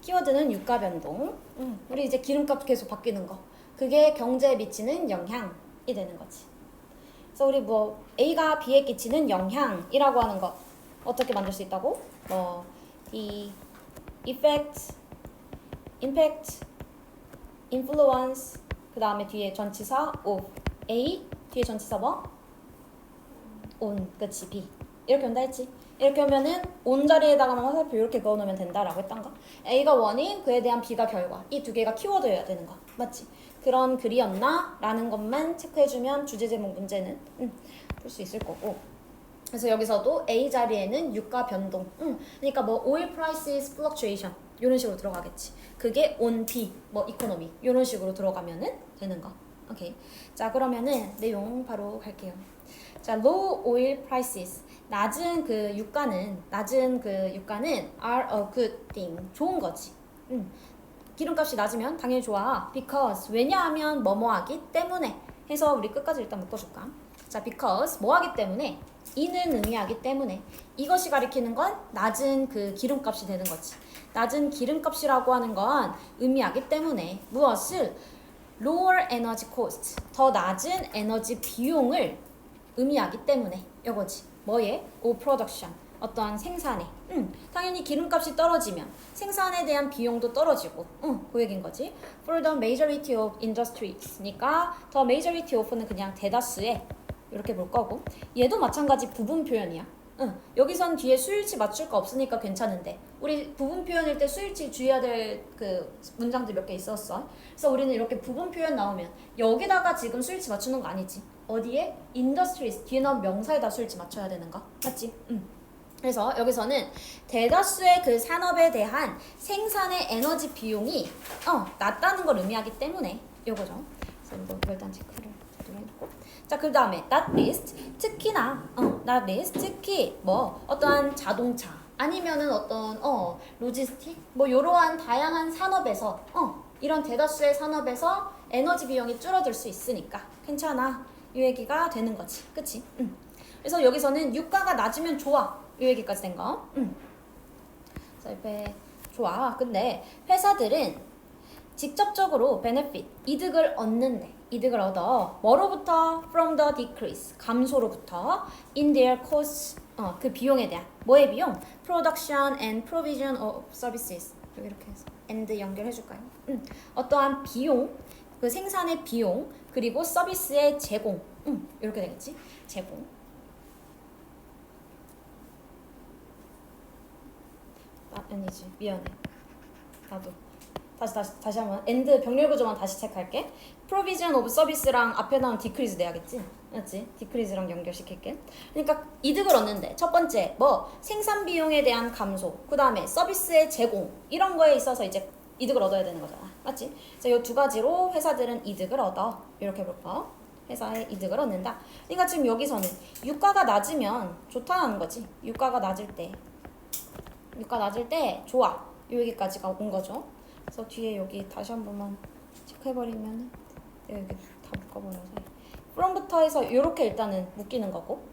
키워드는 유가 변동. 우리 이제 기름값 계속 바뀌는 거. 그게 경제에 미치는 영향이 되는 거지. 그래서 우리 뭐 A가 B에 끼치는 영향이라고 하는 거 어떻게 만들 수 있다고? 뭐 the effect, impact, influence 그 다음에 뒤에 전치사 of A 뒤에 전치사 뭐? on 그치 B 이렇게 온다 했지. 이렇게 오면은 on 자리에다가만 화살표 이렇게 그어놓으면 된다라고 했던가. A가 원인 그에 대한 B가 결과 이 두 개가 키워드여야 되는 거 맞지? 그런 글이었나? 라는 것만 체크해주면 주제 제목 문제는 풀 수 있을 거고. 그래서 여기서도 A 자리에는 유가 변동 그러니까 뭐 oil prices fluctuation 이런 식으로 들어가겠지. 그게 on B 뭐 economy 이런 식으로 들어가면은 되는 거. 오케이. 자 그러면은 내용 바로 갈게요. 자 low oil prices 낮은 그 유가는 are a good thing 좋은 거지. 기름값이 낮으면 당연히 좋아. because 왜냐하면 뭐뭐하기 때문에 해서 우리 끝까지 일단 묶어줄까? 자 because 뭐하기 때문에 이는 의미하기 때문에 이것이 가리키는 건 낮은 그 기름값이 되는 거지. 낮은 기름값이라고 하는 건 의미하기 때문에 무엇을 lower energy cost 더 낮은 에너지 비용을 의미하기 때문에 이거지. 뭐에? O production 어떠한 생산에 당연히 기름값이 떨어지면 생산에 대한 비용도 떨어지고 그 얘기인 거지. For the majority of industries니까 the majority of는 그냥 대다수의 이렇게 볼 거고 얘도 마찬가지 부분 표현이야. 여기선 뒤에 수일치 맞출 거 없으니까 괜찮은데 우리 부분 표현일 때 수일치 주의해야 될 그 문장들 몇 개 있었어. 그래서 우리는 이렇게 부분 표현 나오면 여기다가 지금 수일치 맞추는 거 아니지. 어디에? industries 뒤에 나온 명사에다 수일치 맞춰야 되는 거 맞지? 그래서 여기서는 대다수의 그 산업에 대한 생산의 에너지 비용이 낮다는 걸 의미하기 때문에 요거죠. 그래서 이거 일단 체크를 제대로 해놓고 자 그 다음에 not least 특히나 not least 특히 뭐 어떠한 자동차 아니면은 어떤 로지스틱 뭐 이러한 다양한 산업에서 이런 대다수의 산업에서 에너지 비용이 줄어들 수 있으니까 괜찮아 이 얘기가 되는 거지 그치? 그래서 여기서는 유가가 낮으면 좋아 이 얘기까지 된 거. 그래서 옆에 좋아. 근데 회사들은 직접적으로 benefit 이득을 얻는데 이득을 얻어 뭐로부터? from the decrease 감소로부터 in their costs 그 비용에 대한 뭐의 비용? production and provision of services 여기 이렇게 해서 and 연결해줄까요? 어떠한 비용 그 생산의 비용 그리고 서비스의 제공 이렇게 되겠지? 제공 아니지 미안해 나도 다시 한번 엔드 병렬 구조만 다시 체크할게. provision of service랑 앞에 나온 decrease 내야겠지 맞지? decrease랑 연결시킬게. 그러니까 이득을 얻는데 첫 번째 뭐 생산 비용에 대한 감소 그 다음에 서비스의 제공 이런 거에 있어서 이제 이득을 얻어야 되는 거잖아 맞지? 그래서 이 두 가지로 회사들은 이득을 얻어 이렇게 볼까? 회사의 이득을 얻는다. 그러니까 지금 여기서는 유가가 낮으면 좋다는 거지. 유가 낮을 때 좋아 이 얘기까지가 온 거죠. 그래서 뒤에 여기 다시 한 번만 체크해버리면 여기 다 묶어버려서 from부터 해서 이렇게 일단은 묶이는 거고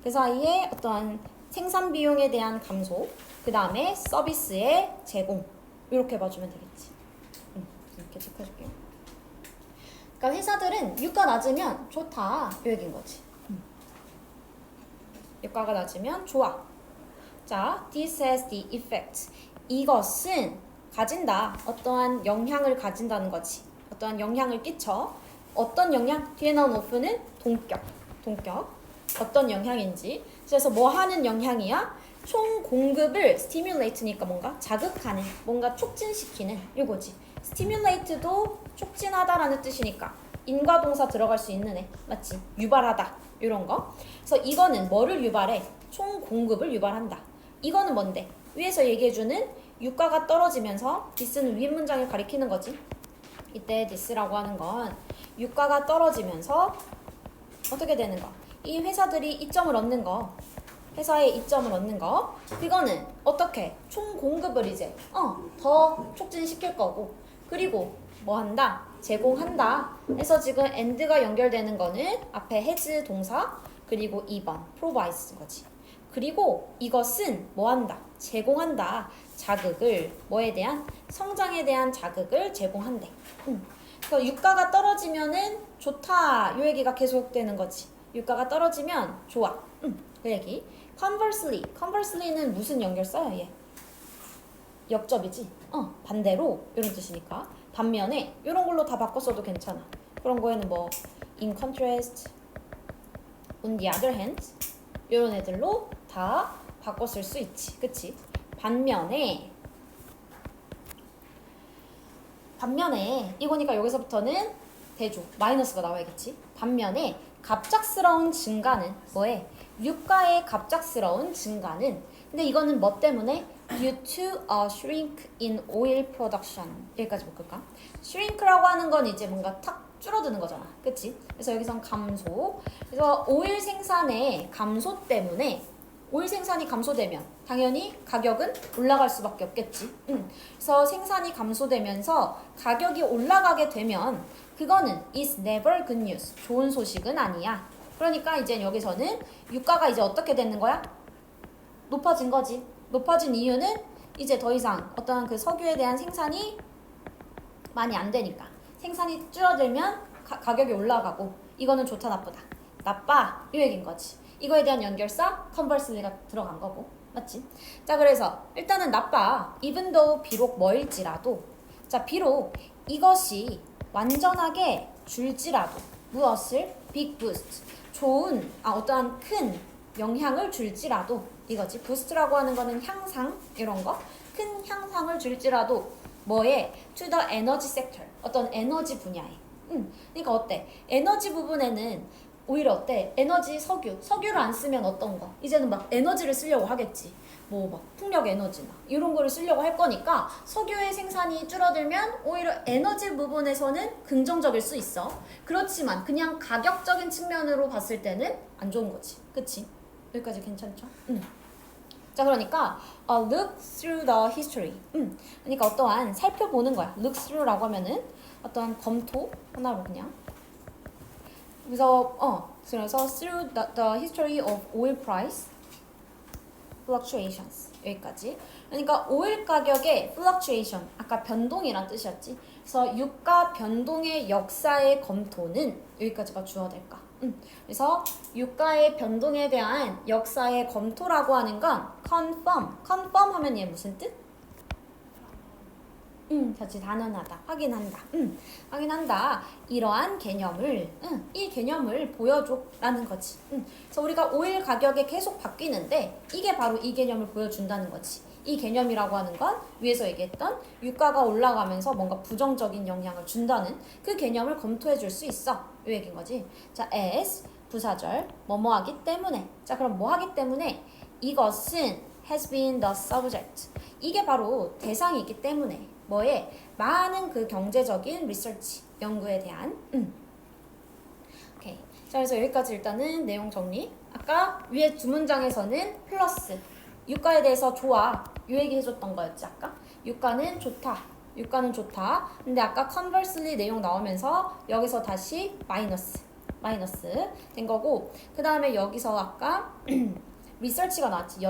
그 사이에 어떠한 생산 비용에 대한 감소 그 다음에 서비스의 제공 이렇게 봐주면 되겠지. 이렇게 체크해줄게요. 그러니까 회사들은 유가 낮으면 좋다 이 얘기인 거지. 유가가 낮으면 좋아. 자, this has the effect. 이것은 가진다. 어떠한 영향을 가진다는 거지. 어떠한 영향을 끼쳐. 어떤 영향? 뒤에 나온 of는 동격. 어떤 영향인지. 그래서 뭐 하는 영향이야? 총 공급을 stimulate니까 뭔가 자극하는, 뭔가 촉진시키는 이거지. stimulate도 촉진하다라는 뜻이니까 인과동사 들어갈 수 있는 애. 맞지? 유발하다. 이런 거. 그래서 이거는 뭐를 유발해? 총 공급을 유발한다. 이거는 뭔데? 위에서 얘기해주는 유가가 떨어지면서 this는 윗 문장을 가리키는 거지. 이때 this라고 하는 건 유가가 떨어지면서 어떻게 되는 거? 이 회사들이 이점을 얻는 거. 회사의 이점을 얻는 거. 그거는 어떻게? 총 공급을 이제 더 촉진시킬 거고. 그리고 뭐 한다? 제공한다. 해서 지금 and가 연결되는 거는 앞에 has 동사 그리고 2번 provides 거지. 그리고 이것은 뭐 한다? 제공한다. 자극을 뭐에 대한? 성장에 대한 자극을 제공한대. 그래서 유가가 떨어지면은 좋다. 요 얘기가 계속되는 거지. 유가가 떨어지면 좋아. 그 얘기. conversely는 무슨 연결 써요, 얘? 역접이지. 반대로 이런 뜻이니까. 반면에 이런 걸로 다 바꿨어도 괜찮아. 그런 거에는 뭐 in contrast, on the other hand 이런 애들로 다 바꿔 쓸 수 있지. 그치? 반면에 이거니까 여기서부터는 대조 마이너스가 나와야겠지. 반면에 갑작스러운 증가는 뭐해? 유가의 갑작스러운 증가는 근데 이거는 뭐 때문에? Due to a shrink in oil production 여기까지 볼까? shrink라고 하는 건 이제 뭔가 탁 줄어드는 거잖아. 그치? 그래서 여기선 감소. 그래서 오일 생산의 감소 때문에 오일 생산이 감소되면 당연히 가격은 올라갈 수밖에 없겠지. 그래서 생산이 감소되면서 가격이 올라가게 되면 그거는 is never good news. 좋은 소식은 아니야. 그러니까 이제 여기서는 유가가 이제 어떻게 되는 거야? 높아진 거지. 높아진 이유는 이제 더 이상 어떤 그 석유에 대한 생산이 많이 안 되니까. 생산이 줄어들면 가격이 올라가고 이거는 좋다 나쁘다. 나빠 이 얘기인 거지. 이거에 대한 연결사 conversely가 들어간 거고. 맞지? 자 그래서 일단은 나빠. even though 비록 뭐일지라도 자 비록 이것이 완전하게 줄지라도 무엇을? big boost. 좋은 어떠한 큰 영향을 줄지라도 이거지. 부스트라고 하는 거는 향상 이런 거. 큰 향상을 줄지라도 뭐에? to the energy sector. 어떤 에너지 분야에. 그러니까 어때? 에너지 부분에는 오히려 어때? 에너지 석유를 안 쓰면 어떤 거? 이제는 막 에너지를 쓰려고 하겠지. 뭐 막 풍력 에너지나 이런 거를 쓰려고 할 거니까 석유의 생산이 줄어들면 오히려 에너지 부분에서는 긍정적일 수 있어. 그렇지만 그냥 가격적인 측면으로 봤을 때는 안 좋은 거지. 그치? 여기까지 괜찮죠? 자 그러니까 look through the history. 그러니까 어떠한 살펴보는 거야. look through라고 하면은 어떠한 검토 하나로 그냥. 그래서 through the history of oil price fluctuations 여기까지. 그러니까 오일 가격의 fluctuation 아까 변동이란 뜻이었지. 그래서 유가 변동의 역사의 검토는 여기까지가 주어야 될까. 그래서 유가의 변동에 대한 역사의 검토라고 하는 건 confirm 하면 얘 무슨 뜻? 그렇지. 단언하다. 확인한다. 확인한다. 이러한 개념을 이 개념을 보여줘라는 거지. 그래서 우리가 오일 가격이 계속 바뀌는데 이게 바로 이 개념을 보여준다는 거지. 이 개념이라고 하는 건 위에서 얘기했던 유가가 올라가면서 뭔가 부정적인 영향을 준다는 그 개념을 검토해 줄 수 있어. 이 얘기인 거지. 자, as 부사절 뭐뭐 하기 때문에. 자, 그럼 뭐 하기 때문에 이것은 has been the subject. 이게 바로 대상이기 때문에 뭐에? 많은 그 경제적인 리서치, 연구에 대한 오케이. 자, 그래서 여기까지 일단은 내용 정리. 아까 위에 두 문장에서는 플러스 유가에 대해서 좋아 이 얘기 해줬던 거였지. 아까 유가는 좋다. 유가는 좋다. 근데 아까 conversely 내용 나오면서 여기서 다시 마이너스 된 거고 그 다음에 여기서 아까 리서치가 나왔지.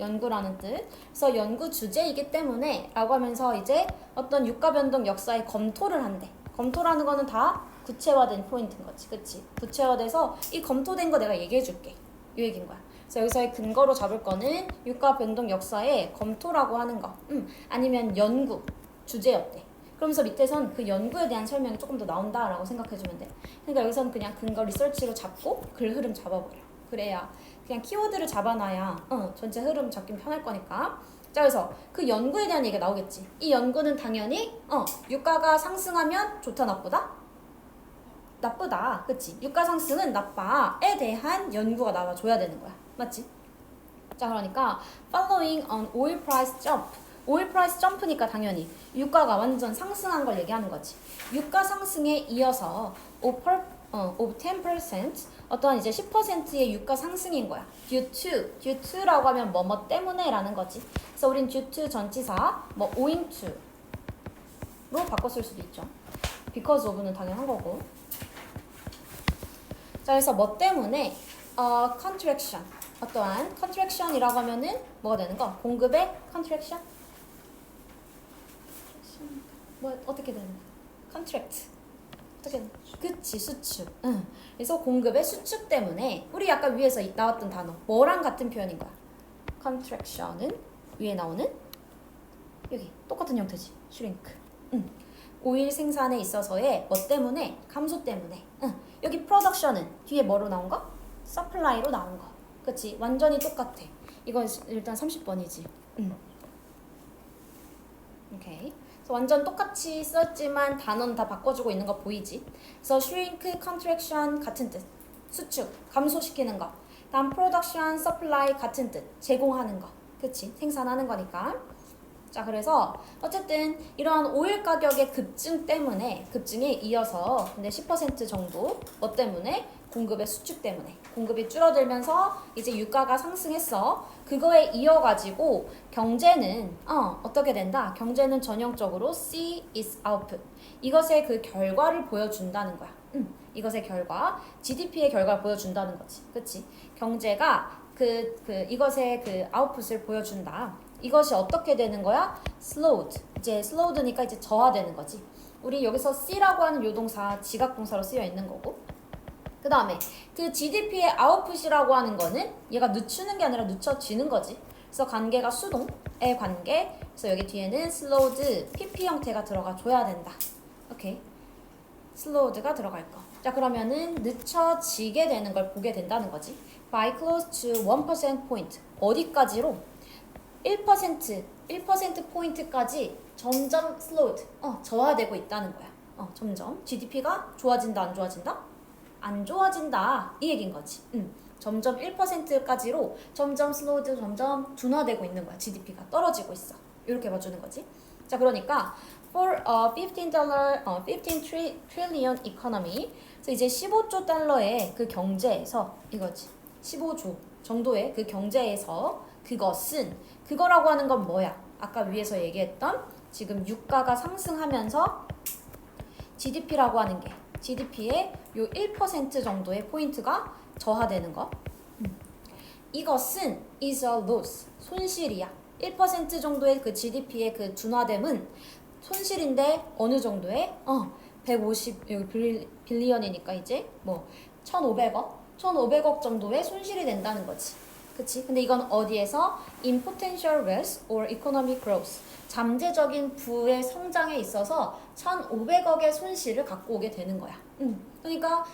연구라는 뜻. 그래서 연구 주제이기 때문에 라고 하면서 이제 어떤 유가 변동 역사의 검토를 한대. 검토라는 거는 다 구체화된 포인트인 거지. 그치? 구체화돼서 이 검토된 거 내가 얘기해 줄게. 이 얘기인 거야. 그래서 여기서의 근거로 잡을 거는 유가 변동 역사의 검토라고 하는 거. 아니면 연구 주제였대. 그러면서 밑에선 그 연구에 대한 설명이 조금 더 나온다라고 생각해주면 돼. 그러니까 여기서는 그냥 근거 리서치로 잡고 글 흐름 잡아버려. 그래야 그냥 키워드를 잡아놔야 전체 흐름 잡긴 편할 거니까. 자, 그래서 그 연구에 대한 얘기가 나오겠지. 이 연구는 당연히 유가가 상승하면 좋다 나쁘다? 나쁘다. 그치? 유가 상승은 나빠에 대한 연구가 나와줘야 되는 거야. 맞지? 자, 그러니까 following an oil price jump. 오일 프라이스 점프니까 당연히 유가가 완전 상승한 걸 얘기하는 거지. 유가 상승에 이어서 of 10% 어떤 이제 10%의 유가 상승인 거야. due to라고 하면 뭐뭐 때문에 라는 거지. 그래서 우린 due to 전치사 뭐 owing to로 바꿨을 수도 있죠. because of는 당연한 거고. 자, 그래서 뭐 때문에 contraction 어떠한 contraction이라고 하면은 뭐가 되는 거? 공급의 contraction? 뭐 어떻게 되는 거? contract. 어떻게 그치 수축. 응. 그래서 공급의 수축 때문에 우리 아까 위에서 나왔던 단어 뭐랑 같은 표현인 거야? contraction은 위에 나오는 여기 똑같은 형태지. shrink. 응. 오일 생산에 있어서의 뭐 때문에? 감소 때문에. 응. 여기 production은 뒤에 뭐로 나온 거? supply로 나온 거. 그치? 완전히 똑같아. 이건 일단 30번이지. 응. 오케이. 그래서 완전 똑같이 썼지만 단어는 다 바꿔주고 있는 거 보이지? 그래서 shrink, contraction 같은 뜻. 수축, 감소시키는 거. 다음 production, supply 같은 뜻. 제공하는 거. 그치? 생산하는 거니까. 자, 그래서 어쨌든 이러한 오일 가격의 급증 때문에 급증에 이어서 근데 10% 정도 뭐 때문에? 공급의 수축 때문에 공급이 줄어들면서 이제 유가가 상승했어. 그거에 이어가지고 경제는 어떻게 된다? 경제는 전형적으로 see is output. 이것의 그 결과를 보여준다는 거야. 이것의 결과, GDP의 결과를 보여준다는 거지. 그치? 경제가 이것의 그 아웃풋을 보여준다. 이것이 어떻게 되는 거야? slowed. 이제 slowed니까 이제 저하되는 거지. 우리 여기서 C라고 하는 요동사 지각동사로 쓰여 있는 거고. 그 다음에 그 GDP의 아웃풋이라고 하는 거는 얘가 늦추는 게 아니라 늦춰지는 거지. 그래서 관계가 수동의 관계. 그래서 여기 뒤에는 slowed, PP 형태가 들어가 줘야 된다. 오케이. slowed가 들어갈 거. 자, 그러면은 늦춰지게 되는 걸 보게 된다는 거지. by close to 1% point. 어디까지로? 1%포인트까지 점점 slowed, 저하되고 있다는 거야. 점점. GDP가 좋아진다, 안 좋아진다? 안 좋아진다. 이 얘기인 거지. 점점 1%까지로 점점 slowed, 점점 둔화되고 있는 거야. GDP가 떨어지고 있어. 이렇게 봐주는 거지. 자, 그러니까 for a $15 trillion economy. 그래서 이제 15조 달러의 그 경제에서 이거지. 15조 정도의 그 경제에서 그거라고 하는 건 뭐야? 아까 위에서 얘기했던 지금 유가가 상승하면서 GDP라고 하는 게 GDP의 요 1% 정도의 포인트가 저하되는 거. 이것은 is a loss. 손실이야. 1% 정도의 그 GDP의 그 둔화됨은 손실인데 어느 정도의? 150 여기 빌리언이니까 이제 뭐 1,500억 정도의 손실이 된다는 거지. 그치? 근데 이건 어디에서? In potential wealth or economic growth. 잠재적인 부의 성장에 있어서 1,500억의 손실을 갖고 오게 되는 거야. 그러니까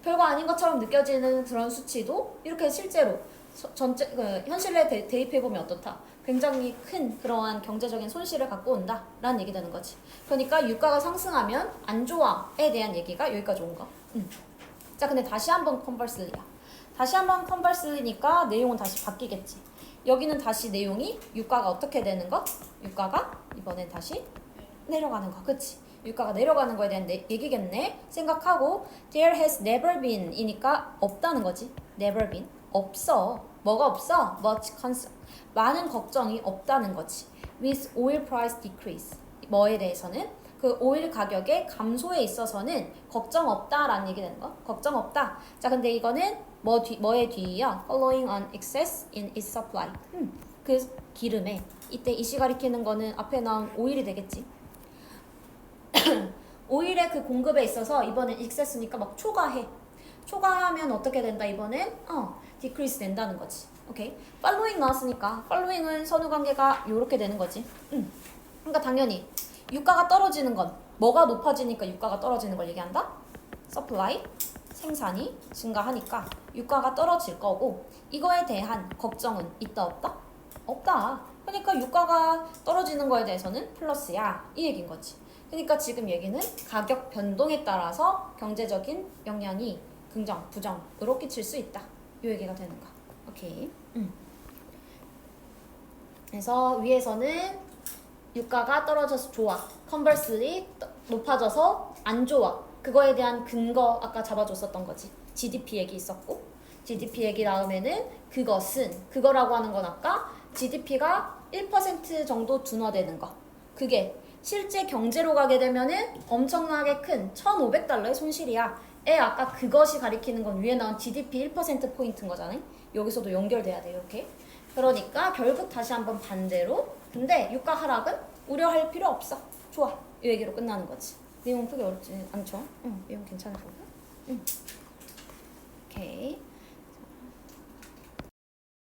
별거 아닌 것처럼 느껴지는 그런 수치도 이렇게 실제로 현실에 대입해보면 어떻다? 굉장히 큰 그러한 경제적인 손실을 갖고 온다라는 얘기 되는 거지. 그러니까 유가가 상승하면 안 좋아에 대한 얘기가 여기까지 온 거. 자, 근데 다시 한번 컨버스리야. 다시 한번 컨버스리니까 내용은 다시 바뀌겠지. 여기는 다시 내용이 유가가 어떻게 되는 거? 유가가 이번엔 다시 내려가는 거. 그치? 유가가 내려가는 거에 대한 얘기겠네. 생각하고 there has never been 이니까 없다는 거지. never been. 없어. 뭐가 없어? much concern. 많은 걱정이 없다는 거지. with oil price decrease. 뭐에 대해서는? 그 오일 가격의 감소에 있어서는 걱정 없다라는 얘기 되는 거. 걱정 없다. 자, 근데 이거는 뭐의 뒤이야? Following on excess in its supply. 그 기름에 이때 이시 가리키는 거는 앞에 나온 오일이 되겠지. 오일의 그 공급에 있어서 이번엔 excess니까 막 초과해. 초과하면 어떻게 된다 이번엔? decrease 된다는 거지. 오케이. following 나왔으니까 following은 선후관계가 요렇게 되는 거지. 그러니까 당연히 유가가 떨어지는 건 뭐가 높아지니까 유가가 떨어지는 걸 얘기한다? supply, 생산이 증가하니까 유가가 떨어질 거고 이거에 대한 걱정은 있다 없다? 없다. 그러니까 유가가 떨어지는 거에 대해서는 플러스야. 이 얘기인 거지. 그러니까 지금 얘기는 가격 변동에 따라서 경제적인 영향이 긍정, 부정으로 끼칠 수 있다. 이 얘기가 되는 거. 오케이. 그래서 위에서는 유가가 떨어져서 좋아. 컨버스리 높아져서 안 좋아. 그거에 대한 근거 아까 잡아줬었던 거지. GDP 얘기 있었고 GDP 얘기 다음에는 그거라고 하는 건 아까 GDP가 1% 정도 둔화되는 거. 그게 실제 경제로 가게 되면은 엄청나게 큰 1,500달러의 손실이야. 아까 그것이 가리키는 건 위에 나온 GDP 1%포인트인 거잖아. 여기서도 연결돼야 돼 이렇게. 그러니까 결국 다시 한번 반대로. 근데 유가 하락은 우려할 필요 없어. 좋아. 이 얘기로 끝나는 거지. 내용 크게 어렵지 않죠? 응, 내용 괜찮을 거고. 응. 오케이.